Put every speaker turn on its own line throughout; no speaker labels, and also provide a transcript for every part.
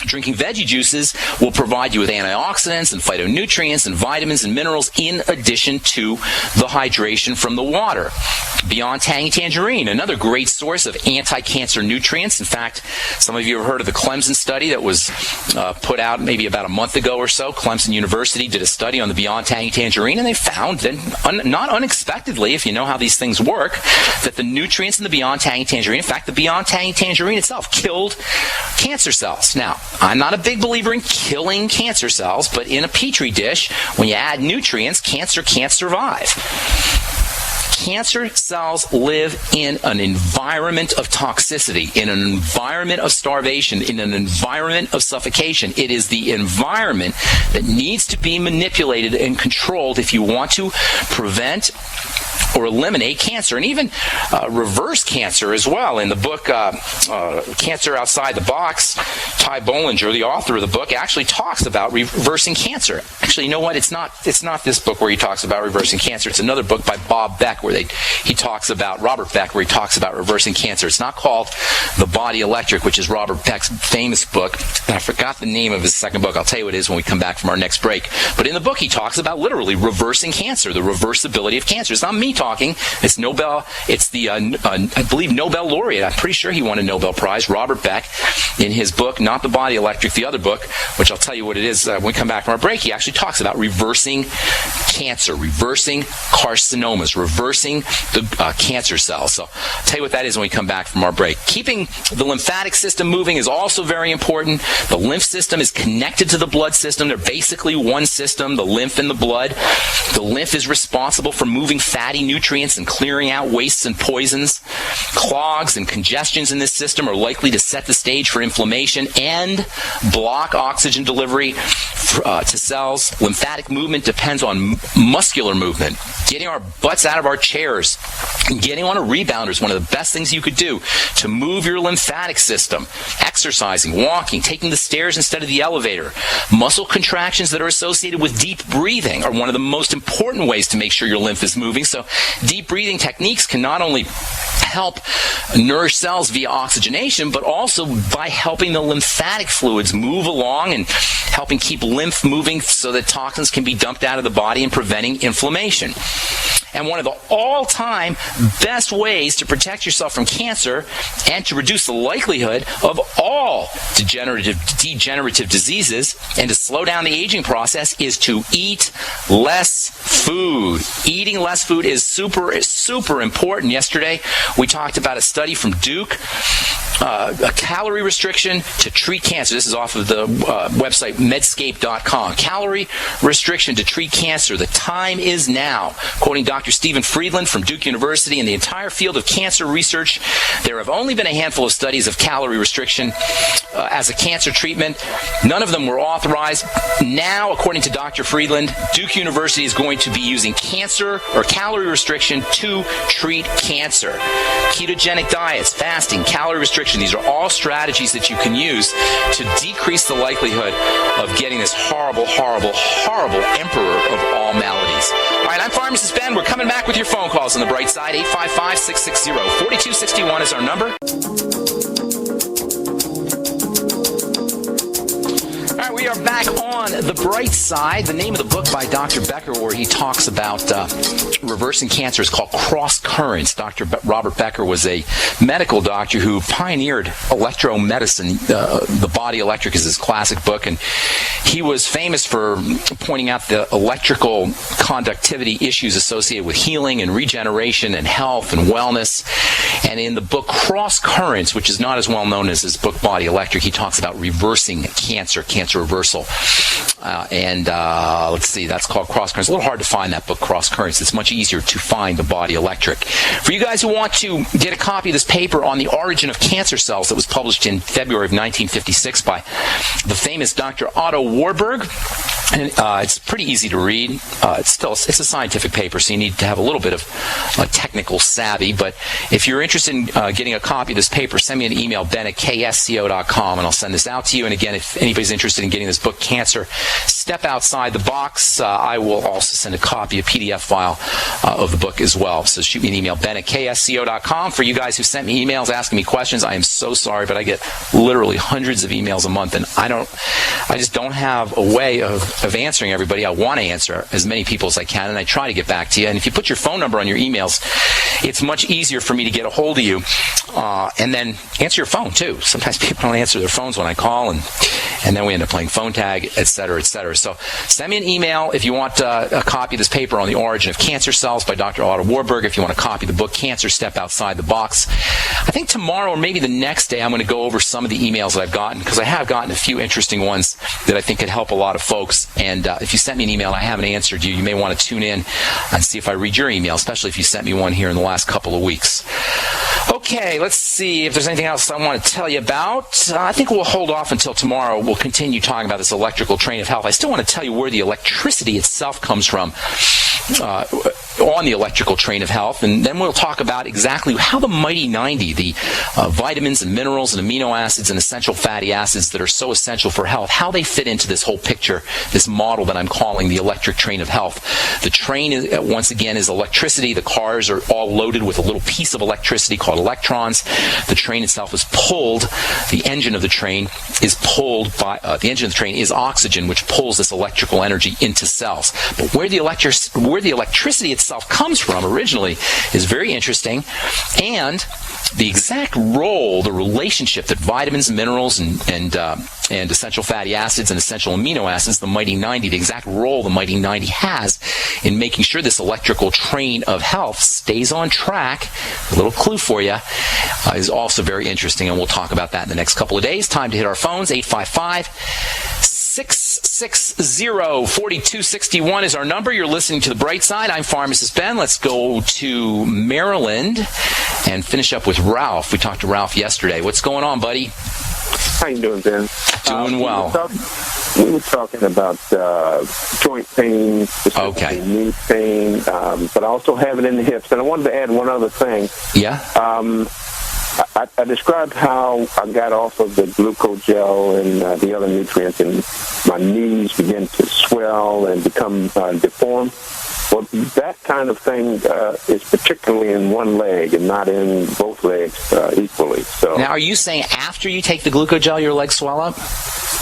Drinking veggie juices will provide you with antioxidants and phytonutrients and vitamins and minerals in addition to the hydration from the water. Beyond Tangy Tangerine, another great source of anti-cancer nutrients. In fact, some of you have heard of the Clemson study that was put out maybe about a month ago or so. Clemson University did a study on the Beyond Tangy Tangerine, and they found that, not unexpectedly, if you know how these things work, that the nutrients in the Beyond Tangy Tangerine, in fact, the Beyond Tangy Tangerine itself, killed cancer cells. Now, I'm not a big believer in killing cancer cells, but in a petri dish, when you add nutrients, cancer can't survive. Cancer cells live in an environment of toxicity, in an environment of starvation, in an environment of suffocation. It is the environment that needs to be manipulated and controlled if you want to prevent or eliminate cancer, and even reverse cancer as well. In the book Cancer Outside the Box, Ty Bollinger, the author of the book, actually talks about reversing cancer. Actually, you know what? It's not this book where he talks about reversing cancer. It's another book by Bob Beck where he talks about, Robert Beck, where he talks about reversing cancer. It's not called The Body Electric, which is Robert Beck's famous book. And I forgot the name of his second book. I'll tell you what it is when we come back from our next break. But in the book, he talks about literally reversing cancer, the reversibility of cancer. It's not me talking. It's the I believe Nobel laureate. I'm pretty sure he won a Nobel Prize, Robert Beck, in his book, not The Body Electric, the other book, which I'll tell you what it is when we come back from our break. He actually talks about reversing cancer, reversing carcinomas, reversing the cancer cells. So I'll tell you what that is when we come back from our break. Keeping the lymphatic system moving is also very important. The lymph system is connected to the blood system. They're basically one system, the lymph and the blood. The lymph is responsible for moving fatty nutrients and clearing out wastes and poisons. Clogs and congestions in this system are likely to set the stage for inflammation and block oxygen delivery to cells. Lymphatic movement depends on muscular movement. Getting our butts out of our chairs and getting on a rebounder is one of the best things you could do to move your lymphatic system. Exercising, walking, taking the stairs instead of the elevator. Muscle contractions that are associated with deep breathing are one of the most important ways to make sure your lymph is moving. So deep breathing techniques can not only help nourish cells via oxygenation, but also by helping the lymphatic fluids move along and helping keep lymph moving so that toxins can be dumped out of the body and preventing inflammation. And one of the all-time best ways to protect yourself from cancer and to reduce the likelihood of all degenerative diseases and to slow down the aging process is to eat less food. Eating less food is super important. Yesterday, we talked about a study from Duke, a calorie restriction to treat cancer. This is off of the website medscape.com. Calorie restriction to treat cancer. The time is now. Quoting Dr. Stephen Friedland from Duke University, in the entire field of cancer research, there have only been a handful of studies of calorie restriction as a cancer treatment. None of them were authorized. Now, according to Dr. Friedland, Duke University is going to be using cancer or calorie restriction to treat cancer. Ketogenic diets, fasting, calorie restriction, these are all strategies that you can use to decrease the likelihood of getting this horrible, horrible, horrible emperor of all maladies. All right, I'm Pharmacist Ben. We're coming back with your phone calls on the bright side. 855-660-4261 is our number. All right, we are back on the bright side. The name of the book by Dr. Becker, where he talks about reversing cancer, is called Cross Currents. Dr. Robert Becker was a medical doctor who pioneered electromedicine. The Body Electric is his classic book, and he was famous for pointing out the electrical conductivity issues associated with healing and regeneration and health and wellness. And in the book Cross Currents, which is not as well known as his book Body Electric, he talks about reversing cancer reversal. Let's see, that's called Cross Currents. It's a little hard to find that book, Cross Currents. It's much easier to find the Body Electric. For you guys who want to get a copy of this paper on the origin of cancer cells that was published in February of 1956 by the famous Dr. Otto Warburg, and it's pretty easy to read. It's a scientific paper, so you need to have a little bit of technical savvy. But if you're interested in getting a copy of this paper, send me an email, ben@ksco.com, and I'll send this out to you. And again, if anybody's interested in getting this book book, Cancer Step Outside the Box. I will also send a copy, a PDF file of the book as well. So shoot me an email, ben@ksco.com. For you guys who sent me emails asking me questions, I am so sorry, but I get literally hundreds of emails a month, and I just don't have a way of answering everybody. I want to answer as many people as I can, and I try to get back to you. And if you put your phone number on your emails, it's much easier for me to get a hold of you, and then answer your phone too. Sometimes people don't answer their phones when I call, and then we end up playing phone tag, et cetera, et cetera. So send me an email if you want a copy of this paper on the origin of cancer cells by Dr. Otto Warburg. If you want a copy of the book, Cancer Step Outside the Box. I think tomorrow or maybe the next day I'm going to go over some of the emails that I've gotten, because I have gotten a few interesting ones that I think could help a lot of folks. And if you sent me an email and I haven't answered you, you may want to tune in and see if I read your email, especially if you sent me one here in the last couple of weeks. Okay, let's see if there's anything else I want to tell you about. I think we'll hold off until tomorrow. We'll continue talking about this electrical train of health. I still want to tell you where the electricity itself comes from on the electrical train of health, and then we'll talk about exactly how the mighty 90, the vitamins and minerals and amino acids and essential fatty acids that are so essential for health, how they fit into this whole picture, this model that I'm calling the electric train of health. The train, once again, is electricity. The cars are all loaded with a little piece of electricity called electrons. The train itself is pulled. The engine of the train is pulled by, the engine of the train is oxygen, which pulls this electrical energy into cells. But where the electricity itself comes from originally is very interesting, and the exact role, the relationship that vitamins, minerals, and essential fatty acids and essential amino acids, the mighty 90, the exact role the mighty 90 has in making sure this electrical train of health stays on track, a little clue for you, is also very interesting, and we'll talk about that in the next couple of days. Time to hit our phones. 855-660-4261 is our number. You're listening to The Bright Side. I'm Pharmacist Ben. Let's go to Maryland and finish up with Ralph. We talked to Ralph yesterday. What's going on, buddy?
How you doing, Ben?
Doing well.
We were talking about joint pain, specifically knee pain, but I also have it in the hips. And I wanted to add one other thing.
Yeah?
I described how I got off of the glucogel and the other nutrients, and my knees began to swell and become deformed. Well, that kind of thing is particularly in one leg and not in both legs equally. So
now, are you saying after you take the glucogel, your legs swell up?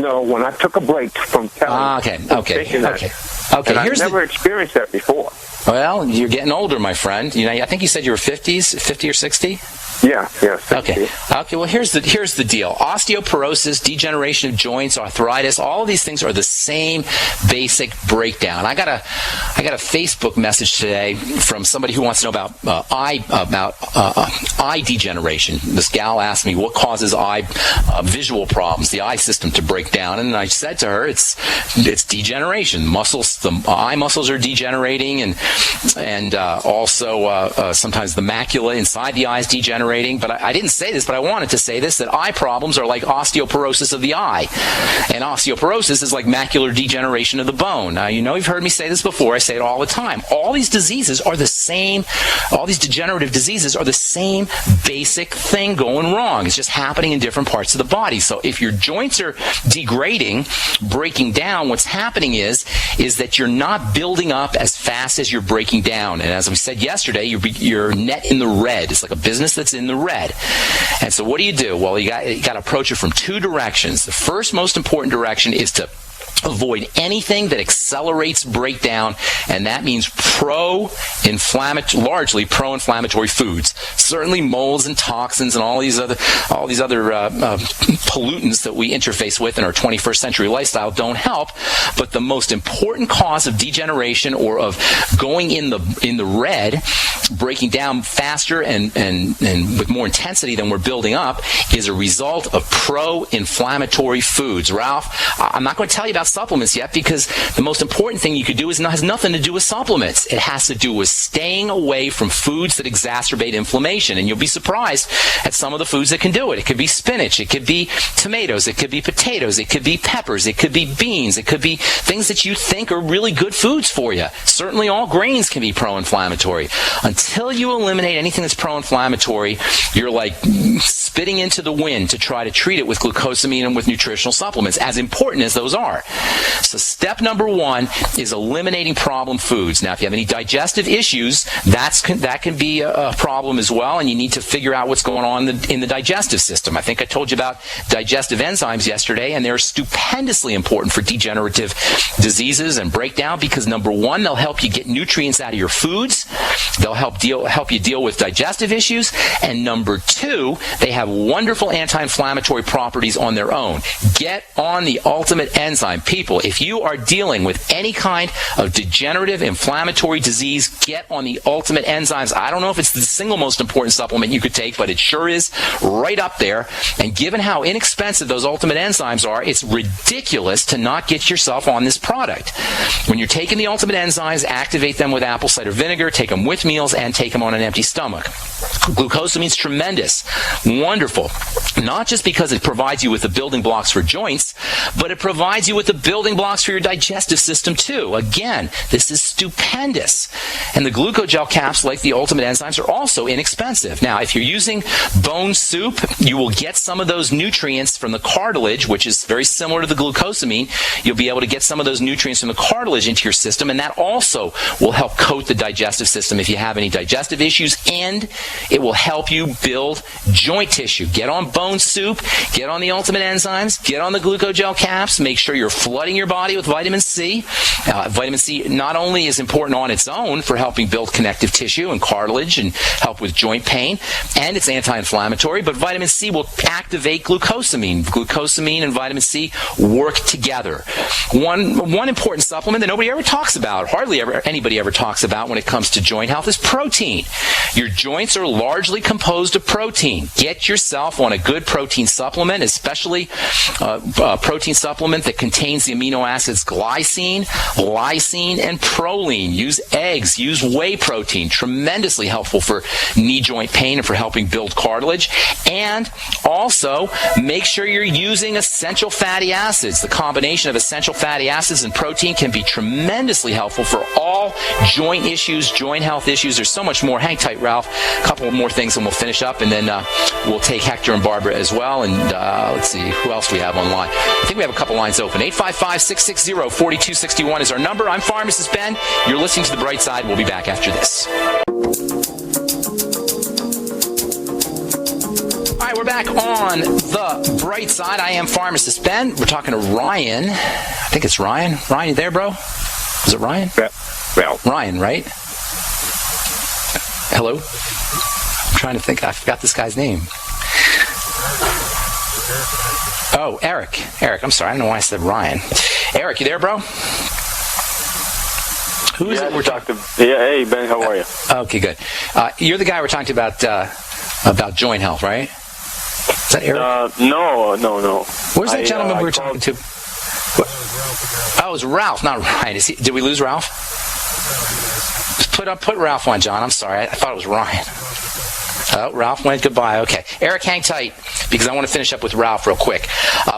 No, when I took a break from telling.
Okay.
And I've never experienced that before.
Well, you're getting older, my friend. You know, I think you said you were 50 or 60?
Yeah.
Okay, well, here's the deal. Osteoporosis, degeneration of joints, arthritis, all of these things are the same basic breakdown. I got a Facebook message today from somebody who wants to know about eye degeneration. This gal asked me what causes eye visual problems, the eye system to break down, and I said to her, it's degeneration. The eye muscles are degenerating, and also sometimes the macula inside the eye is degenerating. But I didn't say this, but I wanted to say this, that eye problems are like osteoporosis of the eye. And osteoporosis is like macular degeneration of the bone. Now, you know you've heard me say this before. I say it all the time. All these diseases are the same. All these degenerative diseases are the same basic thing going wrong. It's just happening in different parts of the body. So if your joints are degrading, breaking down, what's happening is that you're not building up as fast as you're breaking down. And as we said yesterday, you're net in the red. It's like a business that's in the red. And so what do? Well, you got to approach it from two directions. The first most important direction is to avoid anything that accelerates breakdown, and that means largely pro-inflammatory foods. Certainly molds and toxins and all these other pollutants that we interface with in our 21st century lifestyle don't help. But the most important cause of degeneration or of going in the red, breaking down faster and with more intensity than we're building up, is a result of pro-inflammatory foods. Ralph, I'm not going to tell you about supplements yet, because the most important thing you could do has nothing to do with supplements. It has to do with staying away from foods that exacerbate inflammation. And you'll be surprised at some of the foods that can do it. It could be spinach, it could be tomatoes, it could be potatoes, it could be peppers, it could be beans, it could be things that you think are really good foods for you. Certainly all grains can be pro-inflammatory. Until you eliminate anything that's pro-inflammatory, you're like spitting into the wind to try to treat it with glucosamine and with nutritional supplements, as important as those are. So step number one is eliminating problem foods. Now, if you have any digestive issues, that can be a problem as well, and you need to figure out what's going on in the digestive system. I think I told you about digestive enzymes yesterday, and they're stupendously important for degenerative diseases and breakdown because, number one, they'll help you get nutrients out of your foods. They'll help you deal with digestive issues. And number two, they have wonderful anti-inflammatory properties on their own. Get on the ultimate enzyme. People, if you are dealing with any kind of degenerative inflammatory disease, get on the ultimate enzymes. I don't know if it's the single most important supplement you could take, but it sure is right up there. And given how inexpensive those ultimate enzymes are, it's ridiculous to not get yourself on this product. When you're taking the ultimate enzymes, activate them with apple cider vinegar, take them with meals, and take them on an empty stomach. Glucosamine's tremendous, wonderful, not just because it provides you with the building blocks for joints, but it provides you with the building blocks for your digestive system too. Again, this is stupendous. And the glucogel caps, like the ultimate enzymes, are also inexpensive. Now, if you're using bone soup, you will get some of those nutrients from the cartilage, which is very similar to the glucosamine. You'll be able to get some of those nutrients from the cartilage into your system, and that also will help coat the digestive system if you have any digestive issues, and it will help you build joint tissue. Get on bone soup, get on the ultimate enzymes, get on the glucogel caps, make sure you're flooding your body with vitamin C. Vitamin C not only is important on its own for helping build connective tissue and cartilage and help with joint pain, and it's anti-inflammatory, but vitamin C will activate glucosamine. Glucosamine and vitamin C work together. One important supplement that nobody ever talks about, hardly ever anybody ever talks about when it comes to joint health, is protein. Your joints are largely composed of protein. Get yourself on a good protein supplement, especially a protein supplement that contains the amino acids glycine, lysine, and proline. Use eggs. Use whey protein. Tremendously helpful for knee joint pain and for helping build cartilage. And also, make sure you're using essential fatty acids. The combination of essential fatty acids and protein can be tremendously helpful for all joint issues, joint health issues. There's so much more. Hang tight, Ralph. A couple more things and we'll finish up, and then we'll take Hector and Barbara as well. And let's see, who else we have online? I think we have a couple lines open. 855-660-4261 is our number. I'm Pharmacist Ben. You're listening to The Bright Side. We'll be back after this. All right, we're back on The Bright Side. I am Pharmacist Ben. We're talking to Ryan. I think it's Ryan. Ryan, you there, bro? Is it Ryan?
Yeah. Well.
Ryan, right? Hello? I'm trying to think. I forgot this guy's name. Oh, Eric. Eric, I'm sorry. I don't know why I said Ryan. Eric, you there, bro? Who is it we're talking to?
Yeah, hey, Ben, how are you?
Okay, good. You're the guy we're talking to about joint health, right? Is that Eric?
No.
Where's that gentleman we were talking to? Oh, it was Ralph, not Ryan. Did we lose Ralph? Put Ralph on, John. I'm sorry. I thought it was Ryan. Oh, Ralph went goodbye. Okay. Eric, hang tight because I want to finish up with Ralph real quick.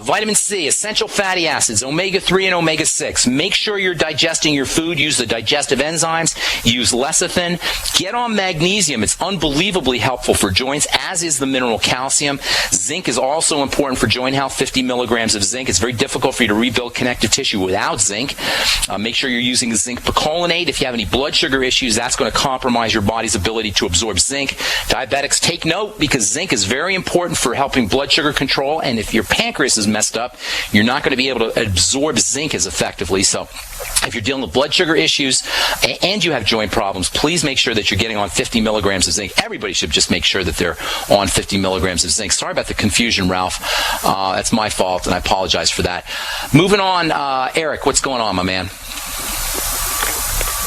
Vitamin C, essential fatty acids, omega-3 and omega-6. Make sure you're digesting your food. Use the digestive enzymes. Use lecithin. Get on magnesium. It's unbelievably helpful for joints, as is the mineral calcium. Zinc is also important for joint health, 50 milligrams of zinc. It's very difficult for you to rebuild connective tissue without zinc. Make sure you're using zinc picolinate. If you have any blood sugar issues, that's going to compromise your body's ability to absorb zinc. Diabetics, take note because zinc is very important for helping blood sugar control, and if your pancreas is messed up, you're not going to be able to absorb zinc as effectively. So if you're dealing with blood sugar issues and you have joint problems, please make sure that you're getting on 50 milligrams of zinc. Everybody should just make sure that they're on 50 milligrams of zinc. Sorry about the confusion, Ralph. That's my fault, and I apologize for that. Moving on, Eric, what's going on, my man?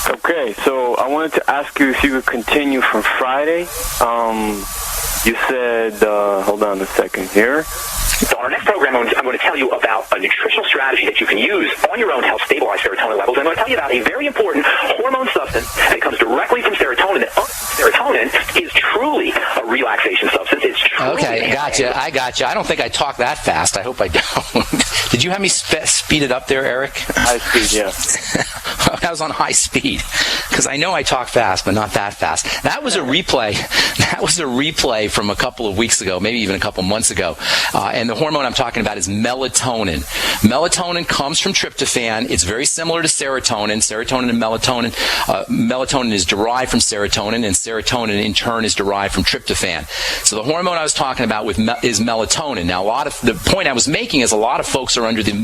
Okay, so I wanted to ask you if you could continue from Friday. You said, hold on a second here.
So our next program, I'm going to tell you about a nutritional strategy that you can use on your own to help stabilize serotonin levels. I'm going to tell you about a very important hormone substance that comes directly from serotonin. Serotonin is truly a relaxation substance. It's truly
okay, gotcha. I gotcha. I don't think I talk that fast. I hope I don't. Did you have me speed it up there, Eric?
High speed, yeah.
I was on high speed because I know I talk fast, but not that fast. That was a replay. That was a replay from a couple of weeks ago, maybe even a couple months ago. And the hormone I'm talking about is melatonin. Melatonin comes from tryptophan. It's very similar to serotonin. Serotonin and melatonin. Melatonin is derived from serotonin, and serotonin in turn is derived from tryptophan. So the hormone I was talking about is melatonin. Now, the point I was making is a lot of folks are under the